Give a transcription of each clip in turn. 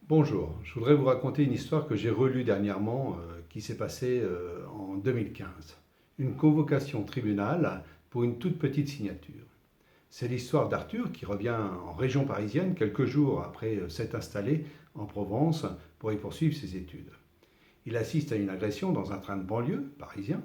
Bonjour, je voudrais vous raconter une histoire que j'ai relue dernièrement qui s'est passée en 2015. Une convocation au tribunal pour une toute petite signature. C'est l'histoire d'Arthur qui revient en région parisienne quelques jours après s'être installé en Provence pour y poursuivre ses études. Il assiste à une agression dans un train de banlieue parisien.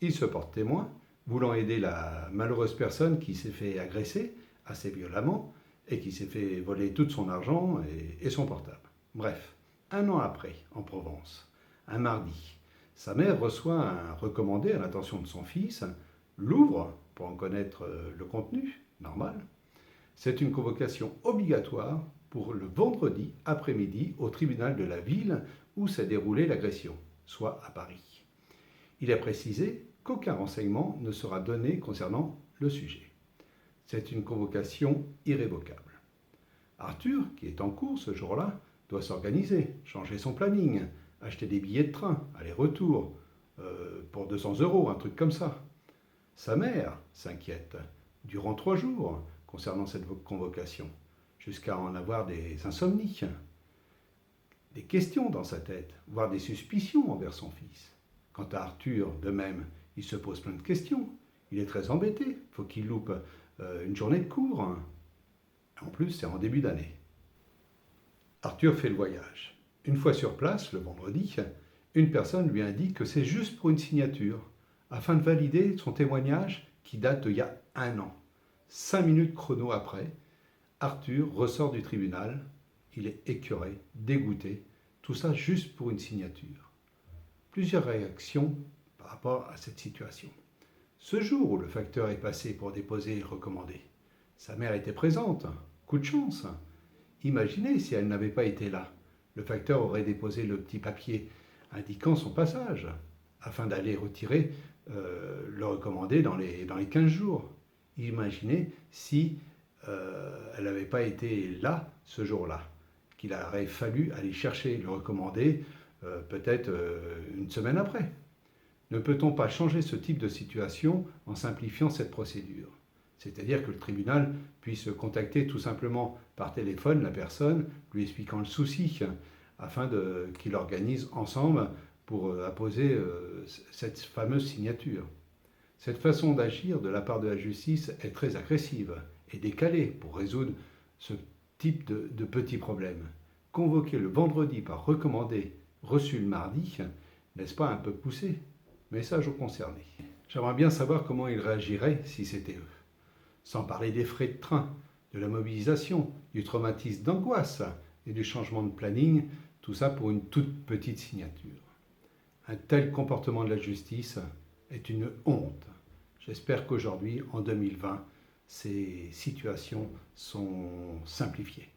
Il se porte témoin, voulant aider la malheureuse personne qui s'est fait agresser assez violemment et qui s'est fait voler tout son argent et son portable. Bref, un an après, en Provence, un mardi, sa mère reçoit un recommandé à l'intention de son fils, l'ouvre pour en connaître le contenu, normal. C'est une convocation obligatoire pour le vendredi après-midi au tribunal de la ville où s'est déroulée l'agression, soit à Paris. Il est précisé qu'aucun renseignement ne sera donné concernant le sujet. C'est une convocation irrévocable. Arthur, qui est en cours ce jour-là, doit s'organiser, changer son planning, acheter des billets de train, aller-retour, pour 200 €, un truc comme ça. Sa mère s'inquiète durant 3 jours concernant cette convocation, jusqu'à en avoir des insomnies, des questions dans sa tête, voire des suspicions envers son fils. Quant à Arthur, de même, il se pose plein de questions. Il est très embêté, faut qu'il loupe une journée de cours. En plus, c'est en début d'année. Arthur fait le voyage. Une fois sur place, le vendredi, une personne lui indique que c'est juste pour une signature, afin de valider son témoignage qui date d'il y a un an. 5 minutes chrono après, Arthur ressort du tribunal. Il est écœuré, dégoûté, tout ça juste pour une signature. Plusieurs réactions par rapport à cette situation. Ce jour où le facteur est passé pour déposer le recommandé, sa mère était présente. Coup de chance. Imaginez si elle n'avait pas été là. Le facteur aurait déposé le petit papier indiquant son passage, afin d'aller retirer le recommandé dans les 15 jours. Imaginez si elle n'avait pas été là ce jour-là, qu'il aurait fallu aller chercher le recommandé peut-être une semaine après. Ne peut-on pas changer ce type de situation en simplifiant cette procédure ? C'est-à-dire que le tribunal puisse contacter tout simplement par téléphone la personne, lui expliquant le souci, afin qu'il organise ensemble pour apposer cette fameuse signature. Cette façon d'agir de la part de la justice est très agressive et décalée pour résoudre ce type de petits problèmes. Convoquer le vendredi par recommandé, reçu le mardi, n'est-ce pas un peu poussé ? Message aux concernés. J'aimerais bien savoir comment ils réagiraient si c'était eux. Sans parler des frais de train, de la mobilisation, du traumatisme d'angoisse et du changement de planning, tout ça pour une toute petite signature. Un tel comportement de la justice est une honte. J'espère qu'aujourd'hui, en 2020, ces situations sont simplifiées.